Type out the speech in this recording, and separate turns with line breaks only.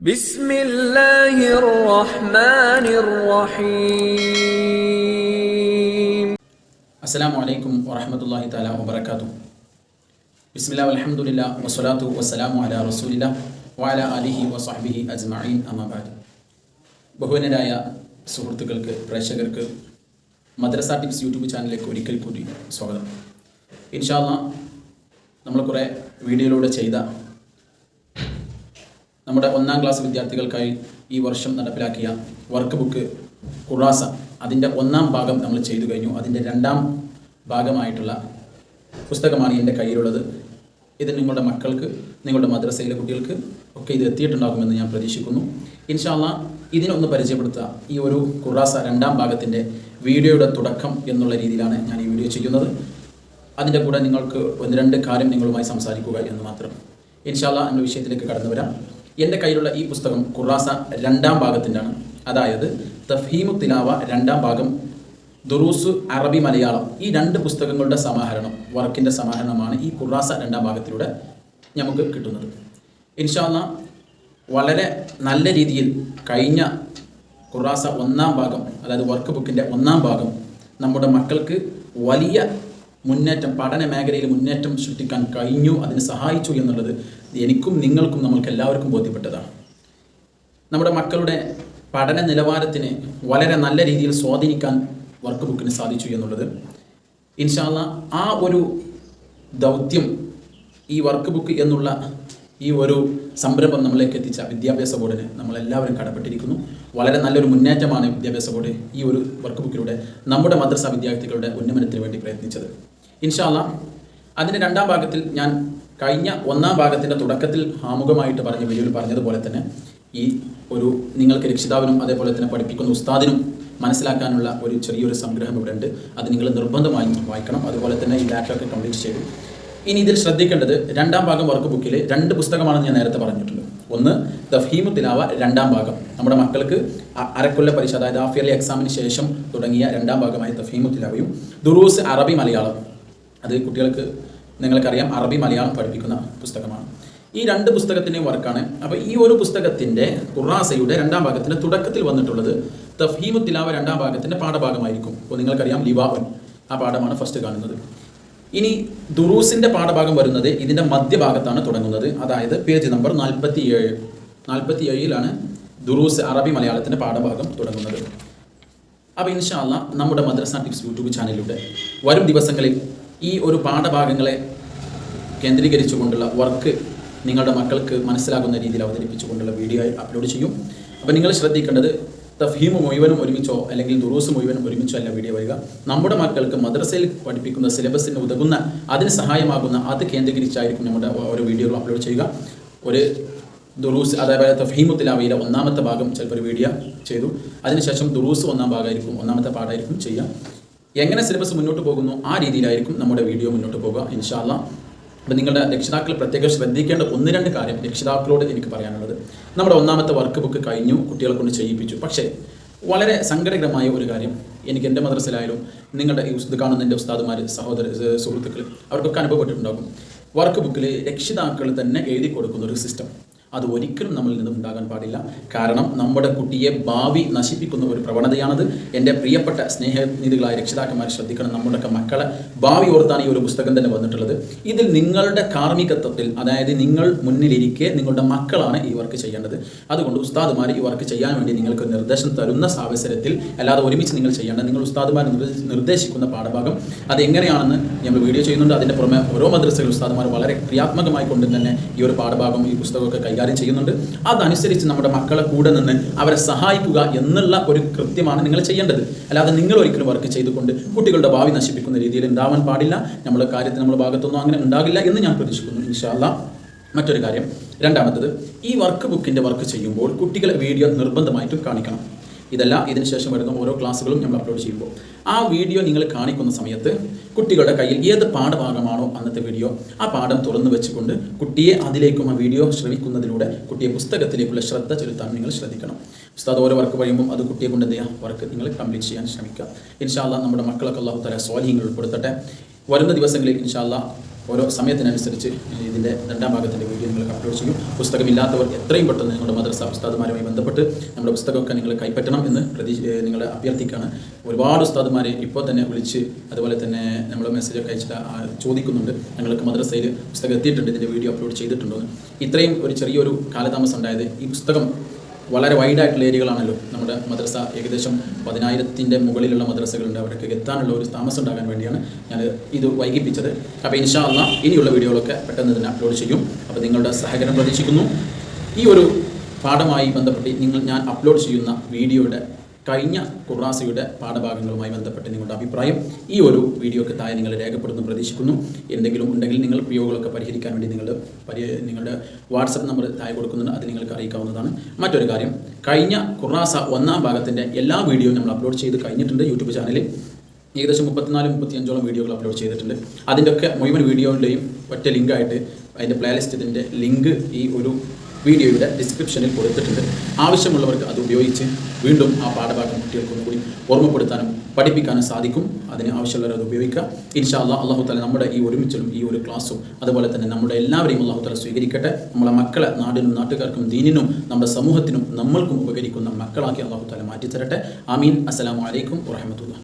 ബിസ്മില്ലാഹിർ റഹ്മാനിർ റഹീം.
അസ്സലാമു അലൈക്കും വറഹ്മത്തുള്ളാഹി തആല വബറകാതുഹു. ബിസ്മില്ലാഹി വൽഹംദുലില്ലാഹി വസ്സലാത്തു വസ്സലാമു അലാ റസൂലില്ലാഹി വഅലാ ആലിഹി വസഹ്ബിഹി അജ്മഈൻ. അമ്മാ ബഅദ്. ബഹുമാന്യരായ സുഹൃത്തുക്കൾക്ക്, പ്രേക്ഷകർക്ക് മദ്രസ ടിപ്സ് യൂട്യൂബ് ചാനലിലേക്ക് ഒരിക്കൽ കൂടി സ്വാഗതം. ഇൻഷാ അല്ലാഹ് നമ്മൾ കുറേ വീഡിയോയിലൂടെ ചെയ്ത നമ്മുടെ 1ാം ക്ലാസ് വിദ്യാർത്ഥികൾക്കായി ഈ വർഷം നടപ്പിലാക്കിയ വർക്ക് ബുക്ക് ഖുറാസ, അതിൻ്റെ 1ാം ഭാഗം നമ്മൾ ചെയ്തു കഴിഞ്ഞു. അതിൻ്റെ 2ാം ഭാഗമായിട്ടുള്ള പുസ്തകമാണ് എൻ്റെ കയ്യിലുള്ളത്. ഇത് നിങ്ങളുടെ മക്കൾക്ക്, നിങ്ങളുടെ മദ്രസയിലെ കുട്ടികൾക്ക് ഒക്കെ ഇത് എത്തിയിട്ടുണ്ടാകുമെന്ന് ഞാൻ പ്രതീക്ഷിക്കുന്നു. ഇൻഷാ അല്ലാഹ് ഇതിനൊന്ന് പരിചയപ്പെടുത്തുക. ഈ ഒരു ഖുറാസ 2ാം ഭാഗത്തിൻ്റെ വീഡിയോയുടെ തുടക്കം എന്നുള്ള രീതിയിലാണ് ഞാൻ ഈ വീഡിയോ ചെയ്യുന്നത്. അതിൻ്റെ കൂടെ നിങ്ങൾക്ക് 1-2 കാര്യം നിങ്ങളുമായി സംസാരിക്കുക എന്ന് മാത്രം. ഇൻഷാ അല്ലാഹ് നമ്മുടെ വിഷയത്തിലേക്ക് കടന്നു വരാം. എൻ്റെ കയ്യിലുള്ള ഈ പുസ്തകം ഖുറാസ 2ാം ഭാഗത്തിൻ്റെയാണ്. അതായത് തഫ്ഹീമു തിലാവ 2ാം ഭാഗം, ദുറൂസ് അറബി മലയാളം, ഈ 2 പുസ്തകങ്ങളുടെ സമാഹരണം, വർക്കിൻ്റെ സമാഹരണമാണ് ഈ ഖുറാസ 2ാം ഭാഗത്തിലൂടെ നമുക്ക് കിട്ടുന്നത്. ഇൻഷാ അല്ലാഹ് വളരെ നല്ല രീതിയിൽ കഴിഞ്ഞ ഖുറാസ 1ാം ഭാഗം, അതായത് വർക്ക് ബുക്കിൻ്റെ 1ാം ഭാഗം നമ്മുടെ മക്കൾക്ക് വലിയ മുന്നേറ്റം, പഠന മേഖലയിൽ മുന്നേറ്റം സൃഷ്ടിക്കാൻ കഴിഞ്ഞു, അതിന് സഹായിച്ചു എന്നുള്ളത് എനിക്കും നിങ്ങൾക്കും നമ്മൾക്ക് എല്ലാവർക്കും ബോധ്യപ്പെട്ടതാണ്. നമ്മുടെ മക്കളുടെ പഠന നിലവാരത്തിന് വളരെ നല്ല രീതിയിൽ സ്വാധീനിക്കാൻ വർക്ക് ബുക്കിന് സാധിച്ചു എന്നുള്ളത് ഇൻഷാ അല്ലാഹ് ആ ഒരു ദൗത്യം, ഈ വർക്ക് ബുക്ക് എന്നുള്ള ഈ ഒരു സംരംഭം നമ്മളിലേക്ക് എത്തിച്ച വിദ്യാഭ്യാസ ബോർഡിന് നമ്മളെല്ലാവരും കടപ്പെട്ടിരിക്കുന്നു. വളരെ നല്ലൊരു മുന്നേറ്റമാണ് വിദ്യാഭ്യാസ ബോർഡ് ഈ ഒരു വർക്ക് ബുക്കിലൂടെ നമ്മുടെ മദ്രസ വിദ്യാർത്ഥികളുടെ ഉന്നമനത്തിന് വേണ്ടി പ്രയത്നിച്ചത്. ഇൻഷാ അല്ലാഹ് അതിൻ്റെ 2ാം ഭാഗത്തിൽ ഞാൻ കഴിഞ്ഞ 1ാം ഭാഗത്തിൻ്റെ തുടക്കത്തിൽ ആമുഖമായിട്ട് പറഞ്ഞ വീഡിയോയിൽ പറഞ്ഞതുപോലെ തന്നെ ഈ ഒരു നിങ്ങൾക്ക് രക്ഷിതാവിനും അതേപോലെ തന്നെ പഠിപ്പിക്കുന്ന ഉസ്താദിനും മനസ്സിലാക്കാനുള്ള ഒരു ചെറിയൊരു സംഗ്രഹം ഇവിടെ ഉണ്ട്. അത് നിങ്ങൾ നിർബന്ധമായും വായിക്കണം. അതുപോലെ തന്നെ ഈ ഡാറ്റയൊക്കെ കംപ്ലീറ്റ് ചെയ്തു. ഇനി ഇതിൽ ശ്രദ്ധിക്കേണ്ടത് 2ാം ഭാഗം വർക്ക് ബുക്കിൽ 2 പുസ്തകമാണെന്ന് ഞാൻ നേരത്തെ പറഞ്ഞിട്ടുണ്ട്. ഒന്ന് തഫ്ഹീമു തിലാവ 2ാം ഭാഗം, നമ്മുടെ മക്കൾക്ക് അരക്കൊല്ല പരീക്ഷ, അതായത് ഹാഫ് ഇയർലി എക്സാമിന് ശേഷം തുടങ്ങിയ 2ാം ഭാഗമായി തഫ്ഹീമു തിലാവയും, ദുറൂസ് അറബി മലയാളം, അത് കുട്ടികൾക്ക് നിങ്ങൾക്കറിയാം അറബി മലയാളം പഠിപ്പിക്കുന്ന പുസ്തകമാണ്. ഈ 2 പുസ്തകത്തിൻ്റെയും വർക്കാണ്. അപ്പോൾ ഈ ഒരു പുസ്തകത്തിൻ്റെ ഖുറാസയുടെ 2ാം ഭാഗത്തിൻ്റെ തുടക്കത്തിൽ വന്നിട്ടുള്ളത് തഫ്ഹീമു തിലാവ 2ാം ഭാഗത്തിൻ്റെ പാഠഭാഗമായിരിക്കും. അപ്പോൾ നിങ്ങൾക്കറിയാം ലിവാഉൻ, ആ പാഠമാണ് ഫസ്റ്റ് കാണുന്നത്. ഇനി ദുറൂസിൻ്റെ പാഠഭാഗം വരുന്നത് ഇതിൻ്റെ മധ്യഭാഗത്താണ് തുടങ്ങുന്നത്. അതായത് പേജ് നമ്പർ 47-47ലാണ് ദുറൂസ് അറബി മലയാളത്തിൻ്റെ പാഠഭാഗം തുടങ്ങുന്നത്. അപ്പോൾ ഇൻഷാ അല്ലാഹ് നമ്മുടെ മദ്രസ ടിപ്സ് യൂട്യൂബ് ചാനലിലൂടെ വരും ദിവസങ്ങളിൽ ഈ ഒരു പാഠഭാഗങ്ങളെ കേന്ദ്രീകരിച്ചുകൊണ്ടുള്ള വർക്ക് നിങ്ങളുടെ മക്കൾക്ക് മനസ്സിലാകുന്ന രീതിയിൽ അവതരിപ്പിച്ചുകൊണ്ടുള്ള വീഡിയോ അപ്ലോഡ് ചെയ്യും. അപ്പോൾ നിങ്ങൾ ശ്രദ്ധിക്കേണ്ടത് തഫ്ഹീമ് മുഴുവനും ഒരുമിച്ചോ അല്ലെങ്കിൽ ദുറൂസ് മുഴുവനും ഒരുമിച്ചോ അല്ല വീഡിയോ വരിക. നമ്മുടെ മക്കൾക്ക് മദ്രസയിൽ പഠിപ്പിക്കുന്ന സിലബസിന് ഉതകുന്ന, അതിന് സഹായമാകുന്ന, അത് കേന്ദ്രീകരിച്ചായിരിക്കും നമ്മുടെ ഓരോ വീഡിയോകൾ അപ്ലോഡ് ചെയ്യുക. ഒരു ദുറൂസ്, അതായത് തഫ്ഹീമു തിലാവയിലെ 1ാമത്തെ ഭാഗം ചിലപ്പോൾ ഒരു വീഡിയോ ചെയ്തു, അതിനുശേഷം ദുറൂസ് 1ാം ഭാഗമായിരിക്കും, 1ാമത്തെ പാഠമായിരിക്കും ചെയ്യുക. എങ്ങനെ സിലബസ് മുന്നോട്ട് പോകുന്നു ആ രീതിയിലായിരിക്കും നമ്മുടെ വീഡിയോ മുന്നോട്ട് പോകുക ഇൻഷാ അല്ലാഹ്. അപ്പോൾ നിങ്ങളുടെ രക്ഷിതാക്കൾ പ്രത്യേകം ശ്രദ്ധിക്കേണ്ട 1-2 കാര്യം രക്ഷിതാക്കളോട് എനിക്ക് പറയാനുള്ളത്. നമ്മുടെ 1ാമത്തെ വർക്ക് ബുക്ക് കഴിഞ്ഞു, കുട്ടികളെ കൊണ്ട് ചെയ്യിപ്പിച്ചു. പക്ഷേ വളരെ സങ്കടകരമായ ഒരു കാര്യം, എനിക്ക് എൻ്റെ മദ്രസയിലായാലും നിങ്ങളുടെ ഇത് കാണുന്ന എൻ്റെ ഉസ്താദുമാർ, സുഹൃത്തുക്കൾ, അവർക്കൊക്കെ അനുഭവപ്പെട്ടിട്ടുണ്ടാകും. വർക്ക് ബുക്കിൽ രക്ഷിതാക്കൾ തന്നെ എഴുതി കൊടുക്കുന്ന ഒരു സിസ്റ്റം, അത് ഒരിക്കലും നമ്മളിൽ നിന്നും ഉണ്ടാകാൻ പാടില്ല. കാരണം നമ്മുടെ കുട്ടിയെ ഭാവി നശിപ്പിക്കുന്ന ഒരു പ്രവണതയാണത്. എൻ്റെ പ്രിയപ്പെട്ട സ്നേഹനിധികളായ രക്ഷിതാക്കന്മാർ ശ്രദ്ധിക്കണം. നമ്മുടെയൊക്കെ മക്കളെ ഭാവി ഓർത്താണ് ഈ ഒരു പുസ്തകം തന്നെ വന്നിട്ടുള്ളത്. ഇതിൽ നിങ്ങളുടെ കാർമ്മികത്വത്തിൽ, അതായത് നിങ്ങൾ മുന്നിലിരിക്കെ നിങ്ങളുടെ മക്കളാണ് ഈ വർക്ക് ചെയ്യേണ്ടത്. അതുകൊണ്ട് ഉസ്താദുമാർ ഈ വർക്ക് ചെയ്യാൻ വേണ്ടി നിങ്ങൾക്ക് നിർദ്ദേശം തരുന്ന അവസരത്തിൽ, അല്ലാതെ ഒരുമിച്ച് നിങ്ങൾ ചെയ്യേണ്ടത്, നിങ്ങൾ ഉസ്താദുമാർ നിർദ്ദേശിക്കുന്ന പാഠഭാഗം അതെങ്ങനെയാണെന്ന് നമ്മൾ വീഡിയോ ചെയ്യുന്നുണ്ട്. അതിൻ്റെ പുറമെ ഓരോ മദ്രസയിൽ ഉസ്താദുമാർ വളരെ ക്രിയാത്മകമായി കൊണ്ട് തന്നെ ഈ ഒരു പാഠഭാഗം, ഈ പുസ്തകമൊക്കെ കൈകാര്യം ചെയ്യുന്നുണ്ട്. അതനുസരിച്ച് നമ്മുടെ മക്കളെ കൂടെ നിന്ന് അവരെ സഹായിക്കുക എന്നുള്ള ഒരു കൃത്യമാണ് നിങ്ങൾ ചെയ്യേണ്ടത്. അല്ലാതെ നിങ്ങൾ ഒരിക്കലും വർക്ക് ചെയ്തുകൊണ്ട് കുട്ടികളുടെ ഭാവി നശിപ്പിക്കുന്ന രീതിയിൽ ഉണ്ടാവാൻ പാടില്ല. നമ്മുടെ കാര്യത്തിൽ നമ്മുടെ ഭാഗത്തൊന്നും അങ്ങനെ ഉണ്ടാകില്ല എന്ന് ഞാൻ പ്രതീക്ഷിക്കുന്നു ഇൻഷാ അല്ലാഹ്. മറ്റൊരു കാര്യം, 2ാമത്തത്, ഈ വർക്ക് ബുക്കിൻ്റെ വർക്ക് ചെയ്യുമ്പോൾ കുട്ടികളെ വീഡിയോ നിർബന്ധമായിട്ടും കാണിക്കണം. ഇതല്ല, ഇതിനുശേഷം വരുന്ന ഓരോ ക്ലാസ്സുകളും നമ്മൾ അപ്ലോഡ് ചെയ്യുമ്പോൾ ആ വീഡിയോ നിങ്ങൾ കാണിക്കുന്ന സമയത്ത് കുട്ടികളുടെ കയ്യിൽ ഏത് പാഠഭാഗമാണോ അന്നത്തെ വീഡിയോ, ആ പാഠം തുറന്നു വെച്ചുകൊണ്ട് കുട്ടിയെ അതിലേക്കും ആ വീഡിയോ ശ്രമിക്കുന്നതിലൂടെ കുട്ടിയെ പുസ്തകത്തിലേക്കുള്ള ശ്രദ്ധ ചെലുത്താൻ നിങ്ങൾ ശ്രദ്ധിക്കണം. ഉസ്താദ് ഓരോ വർക്ക് കഴിയുമ്പോൾ അത് കുട്ടിയെ കൊണ്ട് എന്ത് ചെയ്യുക, വർക്ക് നിങ്ങൾ കംപ്ലീറ്റ് ചെയ്യാൻ ശ്രമിക്കുക. ഇൻഷാ അല്ലാഹ് നമ്മുടെ മക്കളൊക്കെ അല്ലാഹു തആല സ്വാലിഹീങ്ങളിൽ ഉൾപ്പെടുത്തട്ടെ. വരുന്ന ദിവസങ്ങളിൽ ഇൻഷാ അല്ലാഹ് ഓരോ സമയത്തിനനുസരിച്ച് ഇതിൻ്റെ രണ്ടാം ഭാഗത്തിൻ്റെ വീഡിയോ നിങ്ങൾക്ക് അപ്ലോഡ് ചെയ്യും. പുസ്തകമില്ലാത്തവർ എത്രയും പെട്ടെന്ന് നിങ്ങളുടെ മദ്രസ ഉസ്താദുമാരുമായി ബന്ധപ്പെട്ട് നമ്മുടെ പുസ്തകമൊക്കെ നിങ്ങൾ കൈപ്പറ്റണം എന്ന് നിങ്ങളെ അഭ്യർത്ഥിക്കുകയാണ്. ഒരുപാട് ഉസ്താദുമാരെ ഇപ്പോൾ തന്നെ വിളിച്ച് അതുപോലെ തന്നെ നമ്മൾ മെസ്സേജൊക്കെ അയച്ചിട്ട് ചോദിക്കുന്നുണ്ട്, ഞങ്ങൾക്ക് മദ്രസയിൽ പുസ്തകം എത്തിയിട്ടുണ്ട്, ഇതിൻ്റെ വീഡിയോ അപ്ലോഡ് ചെയ്തിട്ടുണ്ടോ എന്ന്. ഇത്രയും ഒരു ചെറിയൊരു കാലതാമസം ഉണ്ടായത് ഈ പുസ്തകം വളരെ വൈഡായിട്ടുള്ള ഏരിയകളാണല്ലോ നമ്മുടെ മദ്രസ. ഏകദേശം 10,000-ൻ്റെ മുകളിലുള്ള മദ്രസകളുണ്ട്. അവിടേക്ക് എത്താനുള്ള ഒരു താമസം ഉണ്ടാകാൻ വേണ്ടിയാണ് ഞാൻ ഇത് വൈകിപ്പിച്ചത്. അപ്പോൾ ഇൻഷാ അല്ലാഹ് ഇനിയുള്ള വീഡിയോകളൊക്കെ പെട്ടെന്ന് തന്നെ അപ്ലോഡ് ചെയ്യും. അപ്പോൾ നിങ്ങളുടെ സഹകരണം പ്രതീക്ഷിക്കുന്നു. ഈ ഒരു പാഠമായി ബന്ധപ്പെട്ട് ഞാൻ അപ്ലോഡ് ചെയ്യുന്ന വീഡിയോയുടെ കഴിഞ്ഞ ഖുർആസയുടെ പാഠഭാഗങ്ങളുമായി ബന്ധപ്പെട്ട് നിങ്ങളുടെ അഭിപ്രായം ഈ ഒരു വീഡിയോക്ക് താഴെ നിങ്ങൾ രേഖപ്പെടുന്നു പ്രതീക്ഷിക്കുന്നു. എന്തെങ്കിലും ഉണ്ടെങ്കിൽ നിങ്ങൾ പിഒകളൊക്കെ പരിഹരിക്കാൻ വേണ്ടി നിങ്ങളുടെ വാട്സപ്പ് നമ്പർ താഴെ കൊടുക്കുന്നുണ്ട്, അത് നിങ്ങൾക്ക് അറിയിക്കാവുന്നതാണ്. മറ്റൊരു കാര്യം, കഴിഞ്ഞ ഖുർആസ 1-ാം ഭാഗത്തിൻ്റെ എല്ലാ വീഡിയോയും നമ്മൾ അപ്ലോഡ് ചെയ്ത് കഴിഞ്ഞിട്ടുണ്ട്. യൂട്യൂബ് ചാനലിൽ ഏകദേശം 34-35ഓളം വീഡിയോകൾ അപ്ലോഡ് ചെയ്തിട്ടുണ്ട്. അതിൻ്റെയൊക്കെ മുഴുവൻ വീഡിയോയുടെയും ഒറ്റ ലിങ്കായിട്ട് അതിൻ്റെ പ്ലേലിസ്റ്റിൻ്റെ ലിങ്ക് ഈ ഒരു വീഡിയോയുടെ ഡിസ്ക്രിപ്ഷനിൽ കൊടുത്തിട്ടുണ്ട്. ആവശ്യമുള്ളവർക്ക് അത് ഉപയോഗിച്ച് വീണ്ടും ആ പാഠഭാഗം കുട്ടികൾക്കൊന്നുകൂടി ഓർമ്മപ്പെടുത്താനും പഠിപ്പിക്കാനും സാധിക്കും. അതിന് ആവശ്യമുള്ളവർ അത് ഉപയോഗിക്കുക. ഇൻഷാ അല്ലാഹ് അല്ലാഹു തആല നമ്മുടെ ഈ ഒരുമിച്ചും ഈ ഒരു ക്ലാസ്സും അതുപോലെ തന്നെ നമ്മുടെ എല്ലാവരെയും അല്ലാഹു തആല സ്വീകരിക്കട്ടെ. നമ്മളെ മക്കളെ നാടിനും നാട്ടുകാർക്കും ദീനിനും നമ്മുടെ സമൂഹത്തിനും നമ്മൾക്കും ഉപകരിക്കുന്ന മക്കളാക്കി അല്ലാഹു തആല മാറ്റിത്തരട്ടെ. ആമീൻ. അസ്സലാമു അലൈക്കും വറഹ്മത്തുള്ളാഹി.